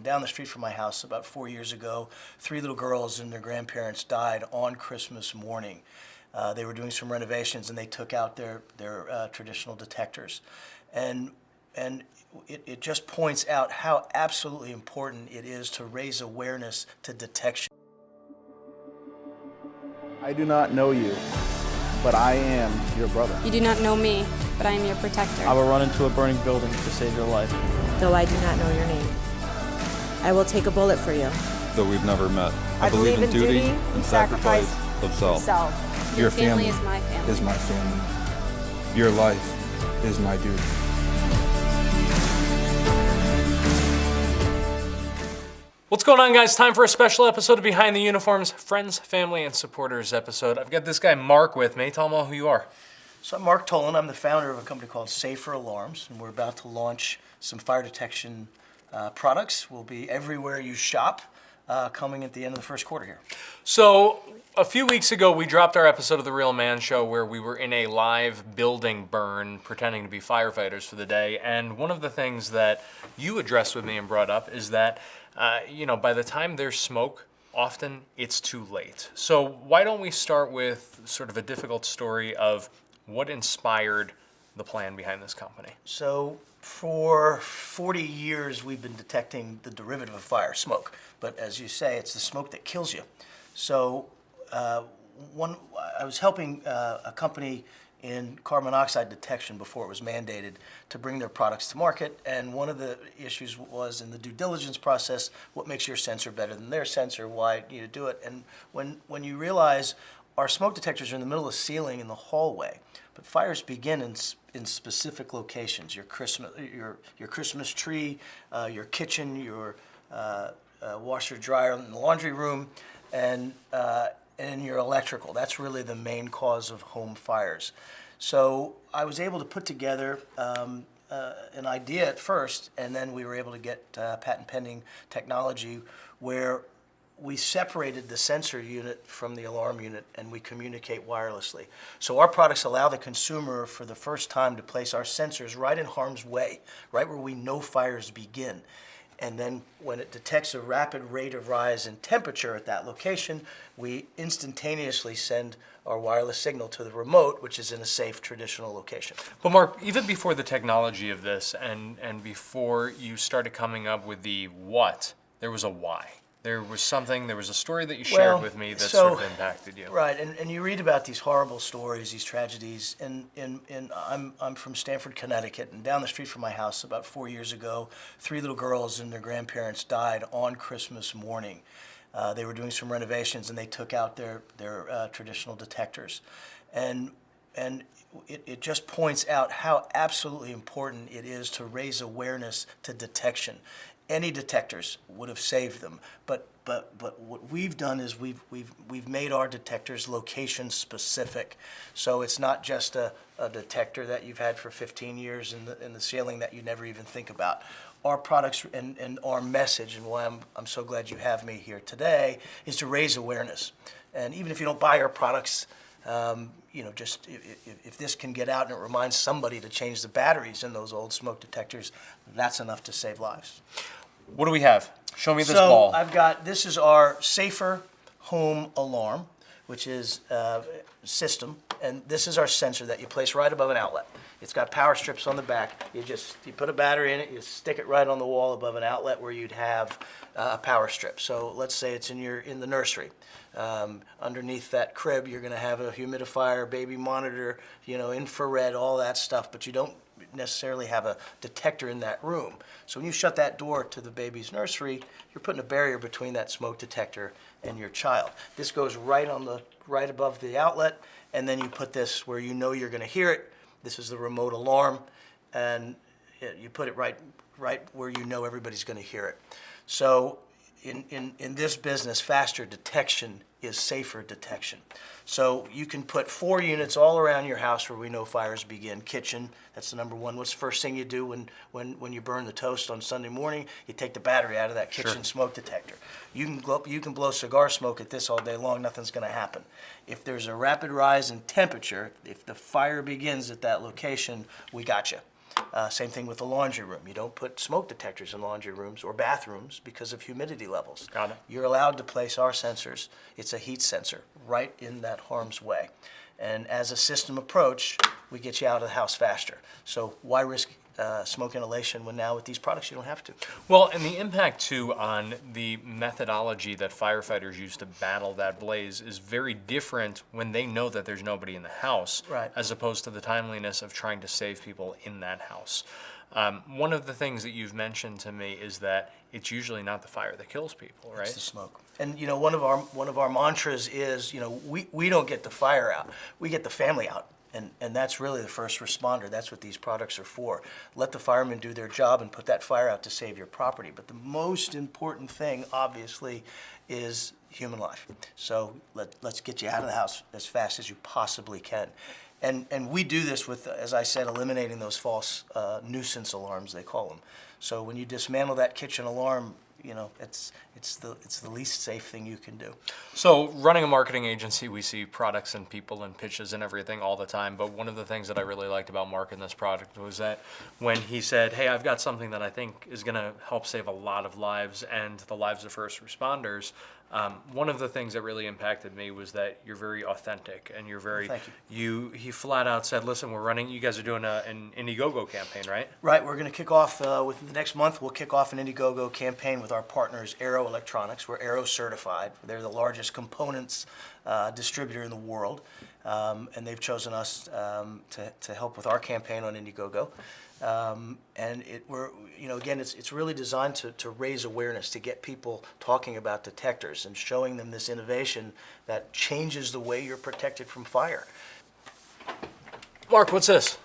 Down the street from my house about 4 years ago, 3 little girls and their grandparents died on Christmas morning. They were doing some renovations and they took out their traditional detectors. And it just points out how absolutely important it is to raise awareness to detection. I do not know you, but I am your brother. You do not know me, but I am your protector. I will run into a burning building to save your life. Though I do not know your name, I will take a bullet for you. Though we've never met, I believe in duty and sacrifice of self. Your family is my family. Is my family. Your life is my duty. What's going on, guys? Time for a special episode of Behind the Uniforms, Friends, Family, and Supporters episode. I've got this guy, Mark, with me. Tell him all who you are. So I'm Mark Tolan. I'm the founder of a company called Safer Alarms, and we're about to launch some fire detection products. We'll be everywhere you shop, coming at the end of the first quarter here. So a few weeks ago, we dropped our episode of The Real Man Show where we were in a live building burn pretending to be firefighters for the day. And one of the things that you addressed with me and brought up is that by the time there's smoke, often it's too late. So why don't we start with sort of a difficult story of what inspired the plan behind this company? So for 40 years, we've been detecting the derivative of fire, smoke. But as you say, it's the smoke that kills you. So I was helping a company in carbon monoxide detection before it was mandated to bring their products to market. And one of the issues was in the due diligence process, what makes your sensor better than their sensor? Why do you do it? And when you realize our smoke detectors are in the middle of the ceiling in the hallway, but fires begin in specific locations. Your Christmas tree, your kitchen, your washer dryer in the laundry room, and your electrical. That's really the main cause of home fires. So I was able to put together an idea at first, and then we were able to get patent pending technology where we separated the sensor unit from the alarm unit and we communicate wirelessly. So our products allow the consumer for the first time to place our sensors right in harm's way, right where we know fires begin. And then when it detects a rapid rate of rise in temperature at that location, we instantaneously send our wireless signal to the remote, which is in a safe traditional location. But Mark, even before the technology of this and before you started coming up with the what, there was a why. There was a story that you shared with me that sort of impacted you. Right, and you read about these horrible stories, these tragedies, and I'm from Stamford, Connecticut, and down the street from my house about 4 years ago, 3 little girls and their grandparents died on Christmas morning. They were doing some renovations and they took out their traditional detectors. And it just points out how absolutely important it is to raise awareness to detection. Any detectors would have saved them, but what we've done is we've made our detectors location specific. So it's not just a detector that you've had for 15 years in the ceiling that you never even think about. Our products and our message, and why I'm so glad you have me here today, is to raise awareness. And even if you don't buy our products, just if this can get out and it reminds somebody to change the batteries in those old smoke detectors, that's enough to save lives. What do we have? Show me this ball. So this is our Safer Home Alarm, which is a system, and this is our sensor that you place right above an outlet. It's got power strips on the back. You put a battery in it, you stick it right on the wall above an outlet where you'd have a power strip. So let's say it's in the nursery. Underneath that crib, you're going to have a humidifier, baby monitor, infrared, all that stuff, but you don't necessarily have a detector in that room. So when you shut that door to the baby's nursery, you're putting a barrier between that smoke detector and your child. This goes right above the outlet, and then you put this where you know you're going to hear it. This is the remote alarm, and you put it right where you know everybody's going to hear it. So in this business, faster detection is safer detection. So you can put 4 units all around your house where we know fires begin. Kitchen, that's the number one. What's the first thing you do when you burn the toast on Sunday morning? You take the battery out of that kitchen smoke detector. You can blow cigar smoke at this all day long, nothing's going to happen. If there's a rapid rise in temperature, if the fire begins at that location, we got you. Same thing with the laundry room. You don't put smoke detectors in laundry rooms or bathrooms because of humidity levels. Got it. You're allowed to place our sensors. It's a heat sensor right in that harm's way. And as a system approach, we get you out of the house faster. So why risk smoke inhalation when now with these products you don't have to? Well, and the impact too on the methodology that firefighters use to battle that blaze is very different when they know that there's nobody in the house, Right. as opposed to the timeliness of trying to save people in that house. One of the things that you've mentioned to me is that it's usually not the fire that kills people, right? It's the smoke. And you know, one of our mantras is, you know, we don't get the fire out, we get the family out. And that's really the first responder. That's what these products are for. Let the firemen do their job and put that fire out to save your property. But the most important thing, obviously, is human life. So let's get you out of the house as fast as you possibly can. And we do this with, as I said, eliminating those false nuisance alarms, they call them. So when you dismantle that kitchen alarm, you know, it's the least safe thing you can do. So running a marketing agency, we see products and people and pitches and everything all the time. But one of the things that I really liked about Mark in this product was that when he said, hey, I've got something that I think is going to help save a lot of lives and the lives of first responders, one of the things that really impacted me was that you're very authentic and you're very, Thank you. He flat out said, listen, you guys are doing an Indiegogo campaign, right? Right, we're going to kick off within the next month. We'll kick off an Indiegogo campaign with our partners, Aero Electronics. We're Aero certified. They're the largest components distributor in the world, and they've chosen us to help with our campaign on Indiegogo. And again, it's really designed to raise awareness, to get people talking about detectors and showing them this innovation that changes the way you're protected from fire. Mark, what's this?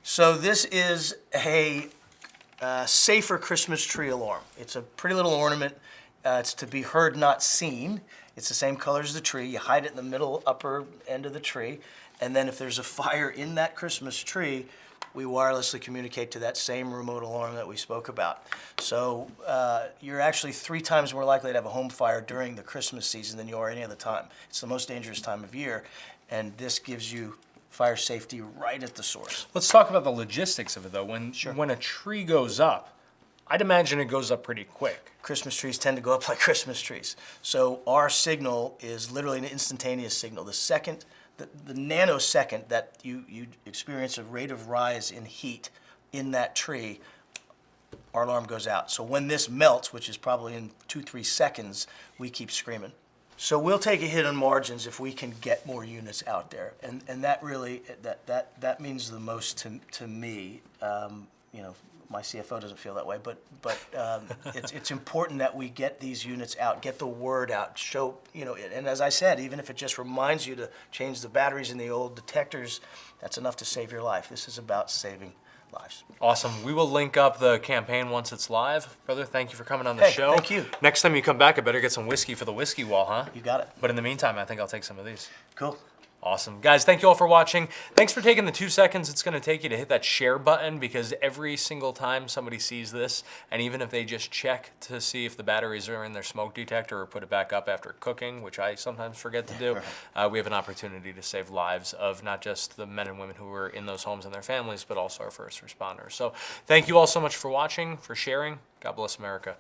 So this is a safer Christmas tree alarm. It's a pretty little ornament. It's to be heard, not seen. It's the same color as the tree. You hide it in the middle upper end of the tree. And then if there's a fire in that Christmas tree, we wirelessly communicate to that same remote alarm that we spoke about. So you're actually 3 times more likely to have a home fire during the Christmas season than you are any other time. It's the most dangerous time of year, and this gives you fire safety right at the source. Let's talk about the logistics of it, though. When a tree goes up, I'd imagine it goes up pretty quick. Christmas trees tend to go up like Christmas trees. So our signal is literally an instantaneous signal. The nanosecond that you experience a rate of rise in heat in that tree, our alarm goes out. So when this melts, which is probably in 2-3 seconds, we keep screaming. So we'll take a hit on margins if we can get more units out there, and that really that means the most to me. My CFO doesn't feel that way, but it's important that we get these units out, get the word out, show, and as I said, even if it just reminds you to change the batteries in the old detectors, that's enough to save your life. This is about saving lives. Awesome. We will link up the campaign once it's live. Brother, thank you for coming on the show. Thank you. Next time you come back, I better get some whiskey for the whiskey wall, huh? You got it. But in the meantime, I think I'll take some of these. Cool. Awesome. Guys, thank you all for watching. Thanks for taking the 2 seconds it's going to take you to hit that share button, because every single time somebody sees this, and even if they just check to see if the batteries are in their smoke detector or put it back up after cooking, which I sometimes forget to do, we have an opportunity to save lives of not just the men and women who were in those homes and their families, but also our first responders. So thank you all so much for watching, for sharing. God bless America.